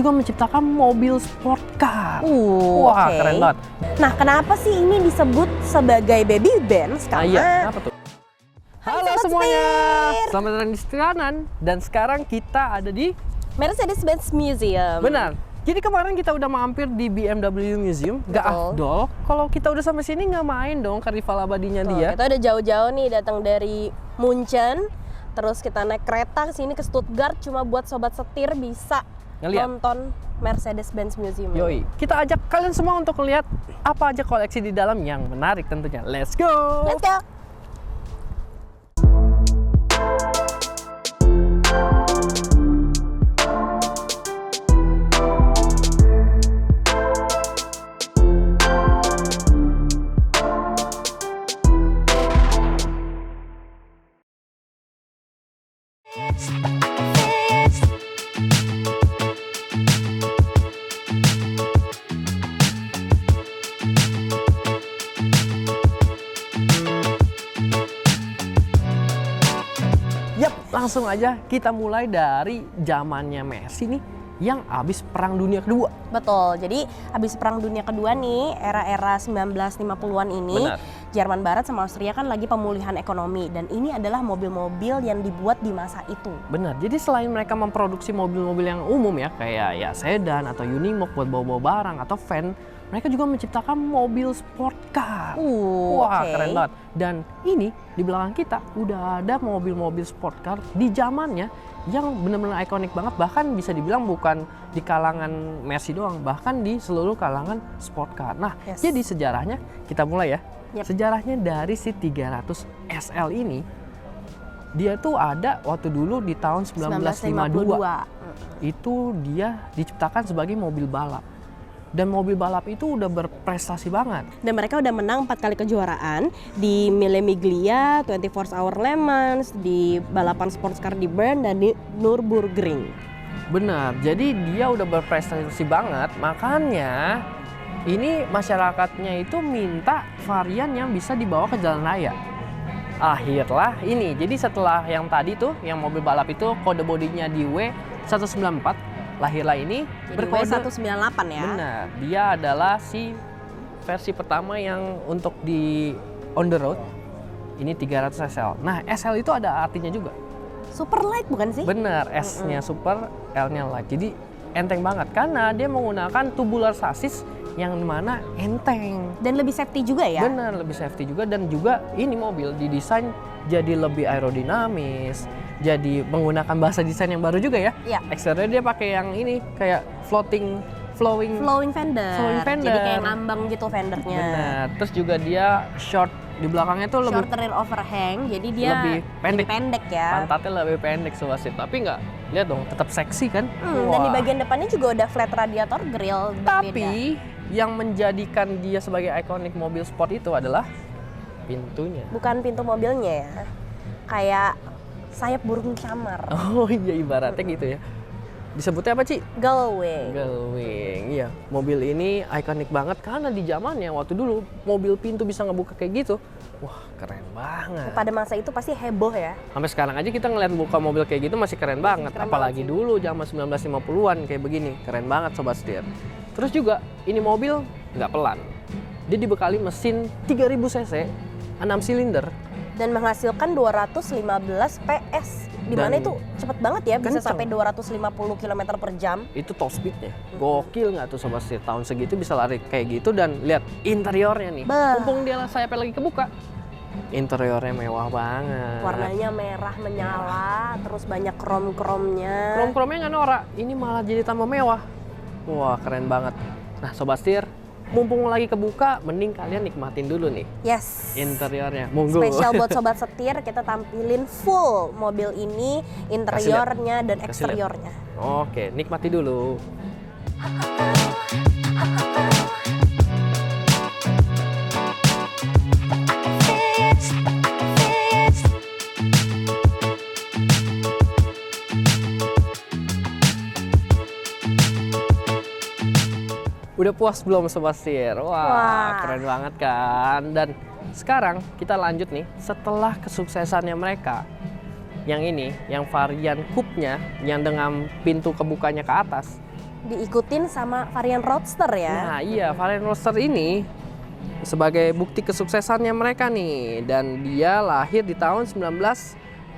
juga menciptakan mobil sport car. Wah, oke. keren banget. Nah, kenapa sih ini disebut sebagai baby Benz? Nah, Karena iya, kenapa tuh? Halo Sobat semuanya, Setir. selamat datang di Setiranan. Dan sekarang kita ada di Mercedes-Benz Museum. benar. Jadi kemarin kita udah mampir di BMW Museum. Gak Betul. afdol kalau kita udah sampai sini nggak main dong ke rival abadinya Tuh, dia. kita udah jauh-jauh nih datang dari Munchen, terus kita naik kereta ke sini ke Stuttgart cuma buat sobat setir bisa Ngeliat. nonton Mercedes-Benz Museum. Yoi, kita ajak kalian semua untuk lihat apa aja koleksi di dalam yang menarik tentunya. Let's go! Let's go. Yap, langsung aja kita mulai dari zamannya Messi nih yang habis Perang Dunia Kedua. Betul, jadi habis Perang Dunia Kedua nih, era-era 1950-an ini, Benar. Jerman Barat sama Austria kan lagi pemulihan ekonomi. Dan ini adalah mobil-mobil yang dibuat di masa itu. Benar, jadi selain mereka memproduksi mobil-mobil yang umum ya, kayak ya sedan atau Unimog buat bawa-bawa barang atau van, mereka juga menciptakan mobil sport car. Wah, oke. keren banget. Dan ini di belakang kita udah ada mobil-mobil sport car di zamannya yang benar-benar ikonik banget. Bahkan bisa dibilang bukan di kalangan Mercy doang, bahkan di seluruh kalangan sport car. Nah, Yes. jadi sejarahnya kita mulai ya. Yep. Sejarahnya dari si 300 SL ini, dia tuh ada waktu dulu di tahun 1952. Itu dia diciptakan sebagai mobil balap. Dan mobil balap itu udah berprestasi banget. Dan mereka udah menang 4 kali kejuaraan di Mille Miglia, 24 Hour Le Mans, di balapan sports car di Bern, dan di Nürburgring. Benar, jadi dia udah berprestasi banget, makanya ini masyarakatnya itu minta varian yang bisa dibawa ke jalan raya. Akhirlah ini, jadi setelah yang tadi tuh, yang mobil balap itu kode bodinya di W194, lahirlah ini Jadi berkode W198 ya. benar, dia adalah si versi pertama yang untuk di on the road. Ini 300 SL. Nah, SL itu ada artinya juga. Super light bukan sih? Bener, S-nya super, L-nya light. Jadi enteng banget karena dia menggunakan tubular chassis yang mana enteng. Dan lebih safety juga ya? Bener, lebih safety juga, dan juga ini mobil didesain jadi lebih aerodinamis. Jadi menggunakan bahasa desain yang baru juga ya. Iya. Eksterior dia pakai yang ini kayak flowing Flowing fender. Flowing fender. Jadi kayak ngambang gitu fendernya. bener. Terus juga dia short di belakangnya tuh lebih Shorter rear overhang, jadi dia lebih pendek. ya. pantatnya lebih pendek sobasit. Tapi nggak, lihat dong, tetap seksi kan. Dan di Wah. bagian depannya juga udah flat radiator grill berbeda. Tapi yang menjadikan dia sebagai ikonik mobil sport itu adalah pintunya. Bukan pintu mobilnya ya. Kayak sayap burung camar. Oh iya, ibaratnya gitu ya. Disebutnya apa, Ci? Gullwing. Gullwing. Iya, mobil ini ikonik banget karena di zamannya waktu dulu mobil pintu bisa ngebuka kayak gitu. Wah, keren banget. Pada masa itu pasti heboh ya. Sampai sekarang aja kita ngeliat buka mobil kayak gitu masih keren banget. Keren Apalagi banget sih. dulu zaman 1950-an kayak begini. Keren banget Sobat Setir. Terus juga ini mobil nggak pelan. Dia dibekali mesin 3000 cc, 6 silinder. Dan menghasilkan 215 PS. Dimana Dan itu cepet banget ya, bisa kenceng. sampai 250 km per jam. Itu top speednya. Gokil nggak tuh Sobat Setir? Tahun segitu bisa lari kayak gitu. Dan lihat interiornya nih. Bah. Mumpung dia sayapnya lagi kebuka. Interiornya mewah banget. Warnanya merah menyala, terus banyak krom-kromnya. Krom-kromnya nggak norak. Ini malah jadi tambah mewah. Wah, keren banget. Nah Sobat Setir, mumpung lagi kebuka, mending kalian nikmatin dulu nih Yes. interiornya. Monggo. Spesial buat sobat setir, kita tampilin full mobil ini, interiornya dan Kasih lihat. eksteriornya. Oke, nikmati dulu. Udah puas belum Sobat Setir? Wah, keren banget kan. Dan sekarang kita lanjut nih, setelah kesuksesannya mereka, yang ini, yang varian coupe-nya, yang dengan pintu kebukanya ke atas, Diikutin sama varian Roadster ya. Nah iya, varian Roadster ini sebagai bukti kesuksesannya mereka nih. Dan dia lahir di tahun 1962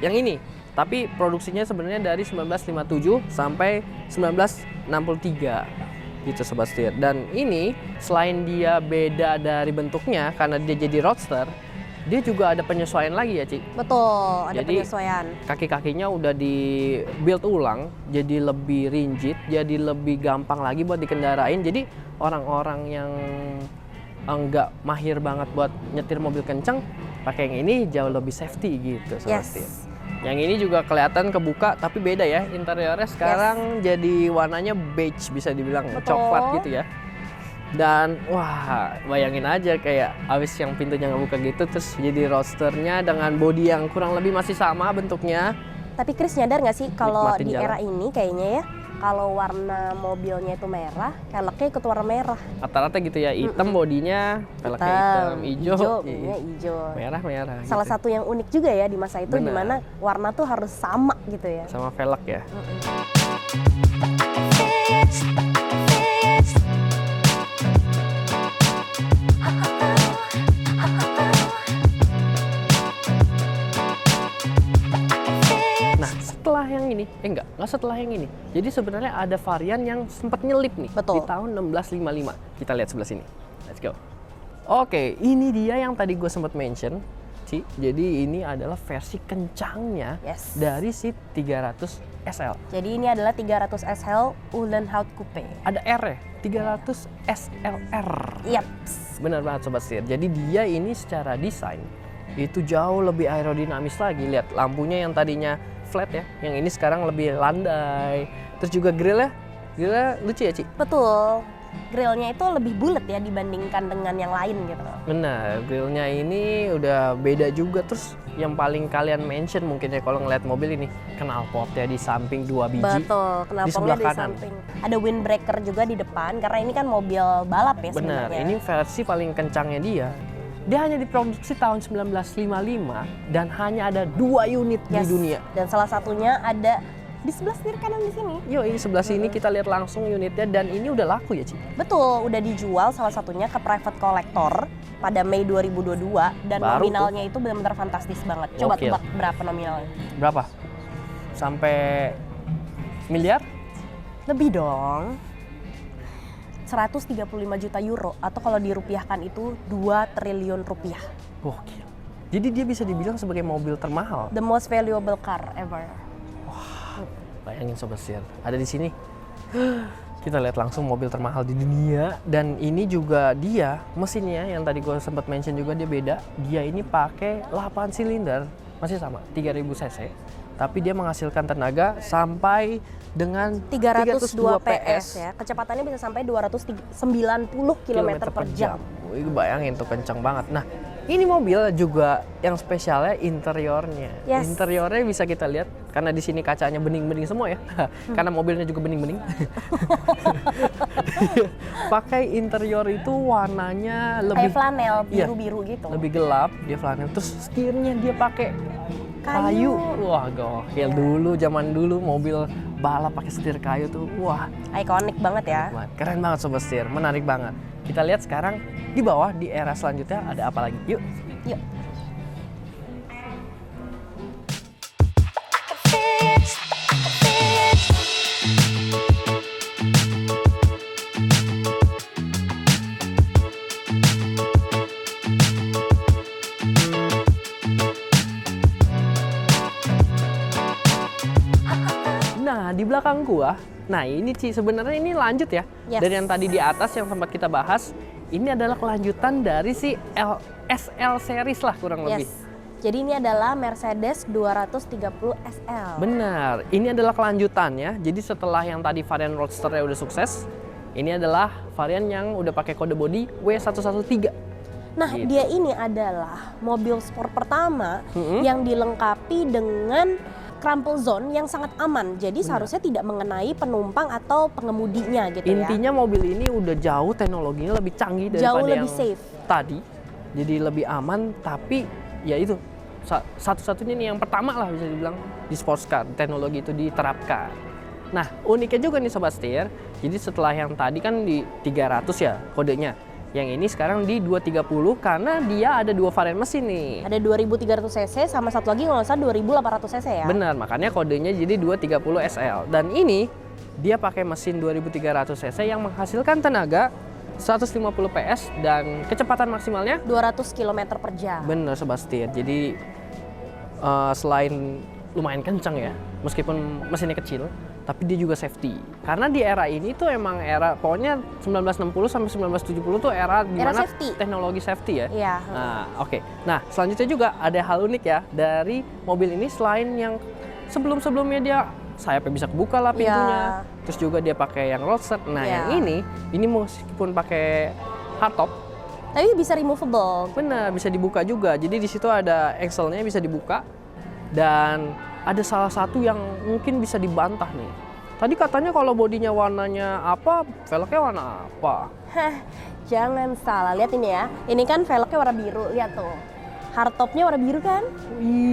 yang ini. Tapi produksinya sebenarnya dari 1957 sampai 1963 gitu Sobat Setir. Dan ini selain dia beda dari bentuknya karena dia jadi Roadster, dia juga ada penyesuaian lagi ya, Ci? Betul, ada Jadi, penyesuaian. Kaki-kakinya udah di build ulang, jadi lebih rigid, jadi lebih gampang lagi buat dikendarain. Jadi orang-orang yang enggak mahir banget buat nyetir mobil kenceng, pakai yang ini jauh lebih safety gitu, Sobat Setir. Yang ini juga kelihatan kebuka, tapi beda ya interiornya sekarang jadi warnanya beige bisa dibilang, coklat gitu ya. Dan wah, bayangin aja kayak abis yang pintunya ngebuka gitu, terus jadi roadsternya dengan bodi yang kurang lebih masih sama bentuknya. Tapi Chris nyadar nggak sih kalau Nikmatin di jalan. era ini kayaknya ya, kalau warna mobilnya itu merah, velgnya ikut warna merah. Rata-rata gitu ya, hitam bodinya, velgnya hitam, hijau, bodinya hijau. merah. Salah gitu. satu yang unik juga ya di masa itu, Benar. dimana warna tuh harus sama gitu ya. Sama velg ya. Nah, setelah yang ini, enggak setelah yang ini. Jadi sebenarnya ada varian yang sempat nyelip nih Betul. di tahun 1655. Kita lihat sebelah sini. Let's go. Oke, ini dia yang tadi gue sempat mention, Ci. Jadi ini adalah versi kencangnya Yes. dari si 300 SL. Jadi ini adalah 300 SL Uhlenhaut Coupe. Ada R ya, 300 SLR. Yap. Benar banget Sobat Setir. Jadi dia ini secara desain itu jauh lebih aerodinamis lagi. Lihat lampunya yang tadinya flat ya, yang ini sekarang lebih landai. Terus juga grillnya lucu ya Ci? Betul. Grillnya itu lebih bulat ya dibandingkan dengan yang lain gitu. Benar, grillnya ini udah beda juga. Terus yang paling kalian mention mungkin ya kalau ngeliat mobil ini, knalpotnya di samping 2 biji. Betul, di sebelah knalpotnya di kanan. samping. Ada windbreaker juga di depan karena ini kan mobil balap ya Benar, sebenarnya. ini versi paling kencangnya dia. Dia hanya diproduksi tahun 1955 dan hanya ada 2 unit di Yes. dunia. Dan salah satunya ada di sebelah setir kanan di sini. Yo, ini sebelah sini kita lihat langsung unitnya dan ini udah laku ya, Ci? Betul, udah dijual salah satunya ke private collector pada Mei 2022 dan Baru nominalnya itu benar-benar fantastis banget. Coba Gokil. tebak berapa nominalnya? Berapa? Sampai miliar? Lebih dong. 135 juta euro atau kalau dirupiahkan itu 2 triliun rupiah. Gokil. Jadi dia bisa dibilang sebagai mobil termahal. The most valuable car ever. Bayangin Sobat Setir, ada di sini. Kita lihat langsung mobil termahal di dunia. Dan ini juga dia, mesinnya yang tadi gue sempat mention juga dia beda. Dia ini pakai 8 silinder, masih sama, 3000 cc. Tapi dia menghasilkan tenaga sampai dengan 302 PS ya. Kecepatannya bisa sampai 290 km per jam. Wih, bayangin tuh kencang banget. Nah, ini mobil juga yang spesialnya interiornya. Yes. Interiornya bisa kita lihat karena di sini kacanya bening-bening semua ya. Karena mobilnya juga bening-bening. Pakai interior itu warnanya lebih Kayak flanel, Iya, biru-biru gitu. lebih gelap, dia flanel. Terus setirnya dia pakai kayu. Wah, gokil. Dulu zaman dulu mobil balap pakai setir kayu tuh. Wah, Ikonik banget ya. keren banget Sobat Setir, menarik banget. Kita lihat sekarang di bawah di era selanjutnya ada apa lagi. Yuk. Yuk. Nah, di belakang gua, nah ini Ci, sebenarnya ini lanjut ya. Yes. Dari yang tadi di atas yang sempat kita bahas, ini adalah kelanjutan dari si SL series lah kurang lebih. Yes. Jadi ini adalah Mercedes 230 SL. Benar, ini adalah kelanjutannya. Jadi setelah yang tadi varian Roadster-nya udah sukses, ini adalah varian yang udah pakai kode bodi W113. Nah, Gitu. dia ini adalah mobil sport pertama yang dilengkapi dengan crumple zone yang sangat aman. Jadi seharusnya tidak mengenai penumpang atau pengemudinya gitu ya. Intinya mobil ini udah jauh teknologinya lebih canggih Jauh daripada lebih yang safe. tadi. Jadi lebih aman, tapi ya itu satu-satunya nih yang pertama lah bisa dibilang di sports car teknologi itu diterapkan. Nah, uniknya juga nih Sobat Setir, jadi setelah yang tadi kan di 300 ya kodenya, yang ini sekarang di 230 karena dia ada dua varian mesin nih. Ada 2300 cc sama satu lagi kalau nggak salah 2800 cc ya. Benar, makanya kodenya jadi 230 SL. Dan ini dia pakai mesin 2300 cc yang menghasilkan tenaga 150 PS dan kecepatan maksimalnya 200 km per jam. bener Sobat Setir. Jadi selain lumayan kencang ya, meskipun mesinnya kecil, tapi dia juga safety. Karena di era ini tuh emang era, pokoknya 1960 sampai 1970 tuh era di mana safety. teknologi safety ya. Iya. Nah, oke. Nah, selanjutnya juga ada hal unik ya dari mobil ini, selain yang sebelum-sebelumnya dia sayapnya bisa kebuka lah pintunya. Terus juga dia pakai yang roadster. Nah, yang ini meskipun pakai hardtop, Tapi bisa removable. benar bisa dibuka juga. Jadi di situ ada axle-nya bisa dibuka dan ada salah satu yang mungkin bisa dibantah nih. Tadi katanya kalau bodinya warnanya apa, velgnya warna apa? Hah, jangan salah. Lihat ini ya. Ini kan velgnya warna biru. Lihat tuh. Hardtopnya warna biru kan?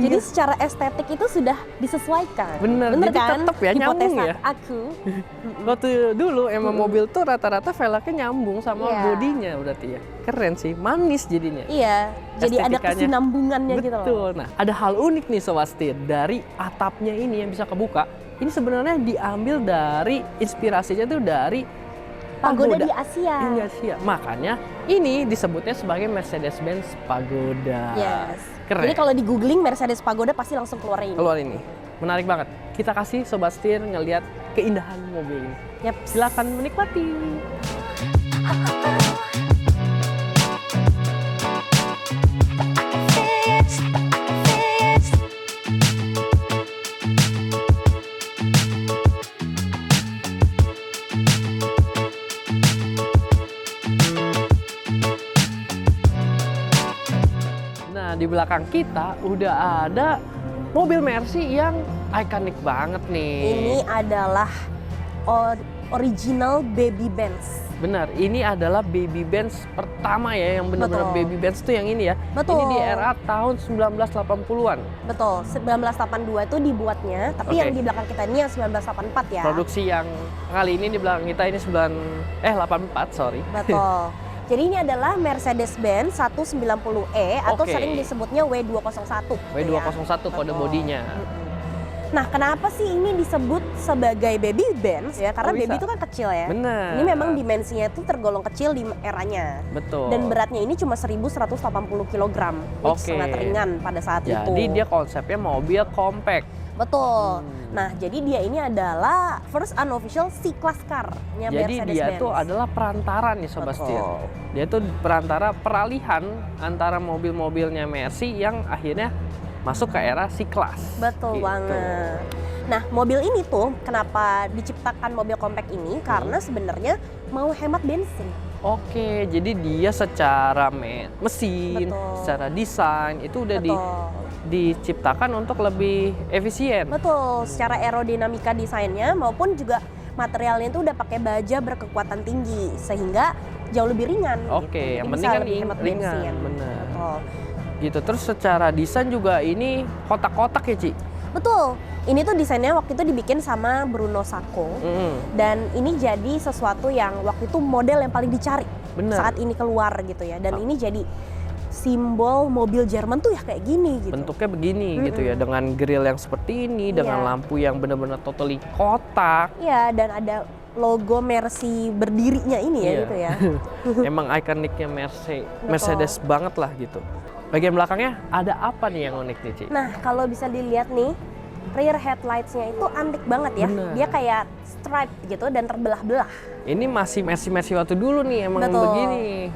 Jadi secara estetik itu sudah disesuaikan. Bener jadi kan? tetep ya nyambung Hipotesa ya. aku. Waktu dulu emang mobil tuh rata-rata velgnya nyambung sama bodinya berarti ya. Keren sih, manis jadinya. Iya, jadi ada Estetikanya. kesinambungannya gitu loh. Betul. Nah, ada hal unik nih Sobat Setir, dari atapnya ini yang bisa kebuka. Ini sebenarnya diambil dari inspirasinya tuh dari Pagoda di Asia. Di Asia. Makanya ini disebutnya sebagai Mercedes-Benz Pagoda. Yes. Keren. Jadi kalau di googling Mercedes Pagoda pasti langsung keluar ini. Keluar ini. Menarik banget. Kita kasih Sobat Setir ngelihat keindahan mobil ini. Yap. Silakan menikmati. Nah, di belakang kita udah ada mobil Mercy yang ikonik banget nih. Ini adalah original Baby Benz. Benar, ini adalah Baby Benz pertama ya, yang benar-benar Betul. Baby Benz tuh yang ini ya. Betul. Ini di era tahun 1980-an. Betul, 1982 itu dibuatnya, tapi Oke. yang di belakang kita ini yang 1984 ya. Produksi yang kali ini di belakang kita ini 84, sorry. Betul. Jadi ini adalah Mercedes-Benz 190E atau Oke. sering disebutnya W201. W201 kode Betul. bodinya. Nah, kenapa sih ini disebut sebagai Baby Benz ya? Karena Oh, baby bisa. itu kan kecil ya. Benar. Ini memang dimensinya itu tergolong kecil di eranya. Betul. Dan beratnya ini cuma 1.180 kg, which Oke. sangat ringan pada saat itu. Jadi dia konsepnya mobil compact. Betul. Nah, jadi dia ini adalah first unofficial C-Class car-nya Jadi Mercedes-Benz. dia tuh adalah perantara nih Sobat Betul. Setir. Dia tuh perantara peralihan antara mobil-mobilnya Mercy yang akhirnya masuk ke era C-Class. Betul Gitu. banget. Nah, mobil ini tuh kenapa diciptakan mobil compact ini? Karena sebenarnya mau hemat bensin. Oke, jadi dia secara mesin, Betul. secara desain itu udah Betul. diciptakan untuk lebih efisien. Betul, secara aerodinamika desainnya maupun juga materialnya itu udah pakai baja berkekuatan tinggi sehingga jauh lebih ringan. Oke, gitu. yang Jadi penting bisa kan lebih hemat ringan, bensin. bener. Betul. Gitu. Terus secara desain juga ini kotak-kotak ya, Ci? Betul. Ini tuh desainnya waktu itu dibikin sama Bruno Sacco. Dan ini jadi sesuatu yang waktu itu model yang paling dicari Bener. saat ini keluar gitu ya. Dan ini jadi simbol mobil Jerman tuh ya kayak gini gitu. Bentuknya begini gitu ya, dengan grill yang seperti ini, dengan Iya. lampu yang benar-benar totally kotak. Iya, dan ada logo Mercy berdirinya ini ya Iya. gitu ya. Emang ikoniknya Mercedes banget lah gitu. Bagian belakangnya ada apa nih yang unik nih, Ci? Nah, kalau bisa dilihat nih, rear headlights-nya itu antik banget ya. Bener. Dia kayak stripe gitu dan terbelah-belah. Ini masih Mercy waktu dulu nih emang Betul. begini.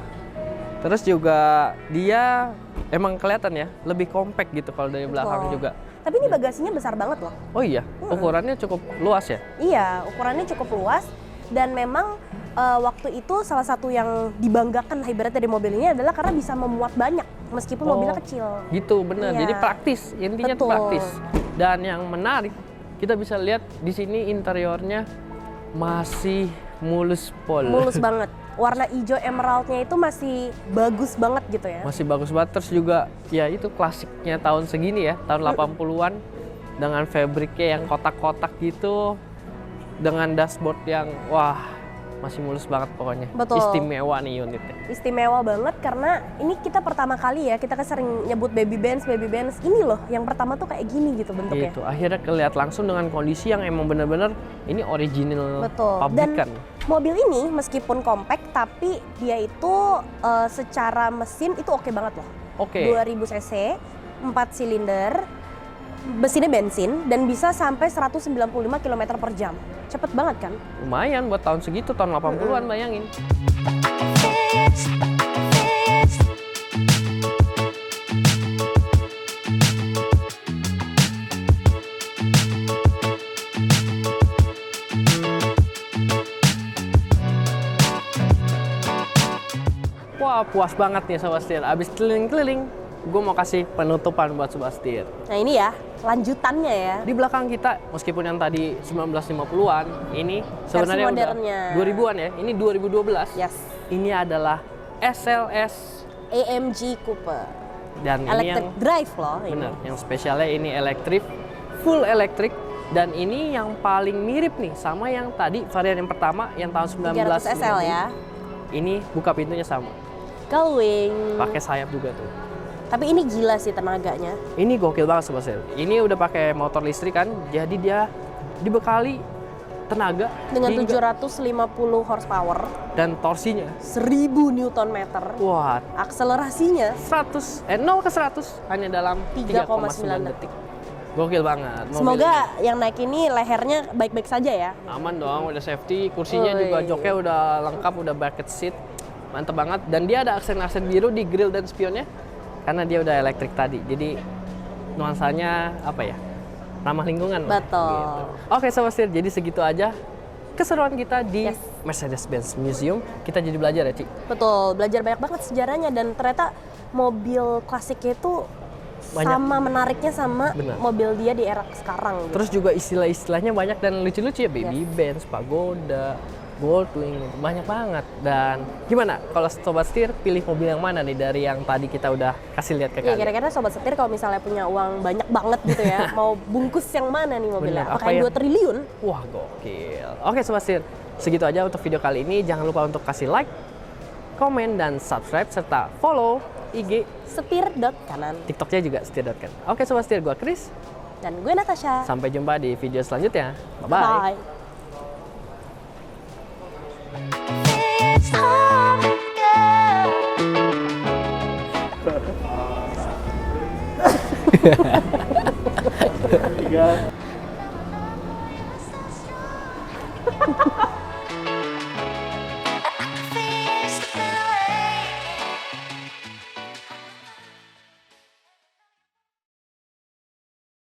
Terus juga dia emang kelihatan ya, lebih compact gitu kalau dari belakang Betul. juga. Tapi ini bagasinya besar banget loh. Oh iya, ukurannya cukup luas ya? Iya, ukurannya cukup luas dan memang waktu itu salah satu yang dibanggakan lah ibaratnya dari mobil ini adalah karena bisa memuat banyak meskipun mobilnya kecil. Gitu, bener. Iya. Jadi praktis, intinya tuh Betul. praktis. Dan yang menarik, kita bisa lihat di sini interiornya masih mulus pol. Mulus banget. Warna hijau emeraldnya itu masih bagus banget gitu ya. Masih bagus banget. Terus juga ya itu klasiknya tahun segini ya, tahun 80-an dengan fabriknya yang kotak-kotak gitu. dengan dashboard yang wah masih mulus banget pokoknya. Betul. Istimewa nih unitnya. Istimewa banget karena ini kita pertama kali ya, kita kan sering nyebut baby Benz. Ini loh yang pertama tuh kayak gini gitu bentuknya. Gitu. Akhirnya kelihatan langsung dengan kondisi yang emang bener-bener ini original Betul. pabrikan. Dan mobil ini meskipun compact tapi dia itu secara mesin itu oke banget loh. Oke. 2000 cc, 4 silinder, mesinnya bensin dan bisa sampai 195 km per jam. Cepet banget kan? Lumayan buat tahun segitu, tahun 80-an bayangin. Wah, puas banget nih Sobat Setir. Abis keliling-keliling, gue mau kasih penutupan buat Sobat Setir. Nah ini ya, lanjutannya ya. Di belakang kita, meskipun yang tadi 1950-an, ini sebenarnya udah modernnya. 2000-an ya. Ini 2012. Yes. Ini adalah SLS AMG Coupe. dan ini Electric yang drive loh ini. bener, yang spesialnya ini elektrik, full elektrik, dan ini yang paling mirip nih sama yang tadi varian yang pertama yang tahun 300 SL 1950. ya. Ini buka pintunya sama, Gullwing. pakai sayap juga tuh. Tapi ini gila sih tenaganya. Ini gokil banget Sobat Setir. Ini udah pakai motor listrik kan, jadi dia dibekali tenaga Dengan hingga- 750 horsepower, dan torsinya. 1000 Newton meter. Wah, Akselerasinya 0 ke 100 hanya dalam 3,9 detik. Gokil banget. mobil semoga yang naik ini lehernya baik-baik saja ya. ini. Aman dong, udah safety, kursinya Woi. juga joknya udah lengkap, udah bucket seat. Mantep banget. Dan dia ada aksen-aksen biru di grill dan spionnya karena dia udah elektrik tadi. Jadi nuansanya apa ya? Ramah lingkungan lah, Betul. gitu. Oke Sobat Setir, jadi segitu aja keseruan kita di Yes. Mercedes-Benz Museum. Kita jadi belajar ya, Ci? Betul, belajar banyak banget sejarahnya dan ternyata mobil klasiknya itu Banyak. sama menariknya sama Benar. mobil dia di era sekarang. Gitu. Terus juga istilah-istilahnya banyak dan lucu-lucu ya, baby Benz, pagoda, Goldwing, banyak banget. Dan gimana kalau Sobat Setir pilih mobil yang mana nih dari yang tadi kita udah kasih lihat ke Ya kalian? kira-kira Sobat Setir kalau misalnya punya uang banyak banget gitu ya, mau bungkus yang mana nih mobilnya? Bener, Apakah apa yang yang- 2 triliun? Wah, gokil. Oke Sobat Setir, segitu aja untuk video kali ini. Jangan lupa untuk kasih like, komen, dan subscribe, serta follow IG, Setir.kanan. TikToknya juga setir.kan. Oke Sobat Setir, gue Chris. Dan gue Natasha. Sampai jumpa di video selanjutnya. Bye-bye. Bye. Tiga.